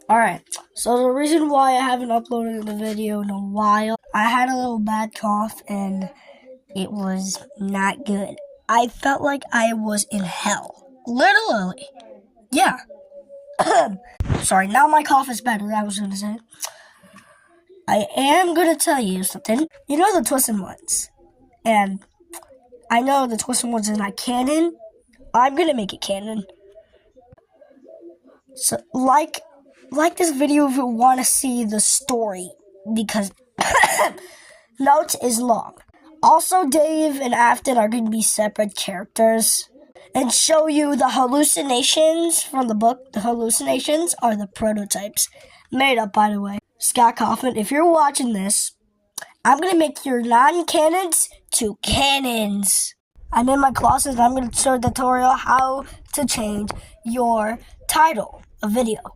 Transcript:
Alright, so the reason why I haven't uploaded the video in a while, I had a little bad cough and it was not good. I felt like I was in hell. Literally. Yeah. Sorry, now my cough is better, I was gonna say. I am gonna tell you something. You know the Twisted Ones? And I know the Twisted Ones is not canon. I'm gonna make it canon. So, like this video if you want to see the story, because Note is long. Also, Dave and Afton are going to be separate characters and show you the hallucinations from the book. The hallucinations are the prototypes, made up, by the way. Scott Kaufman, if you're watching this, I'm going to make your non-canons to canons. I'm in my closet and I'm going to show a tutorial how to change your title of video.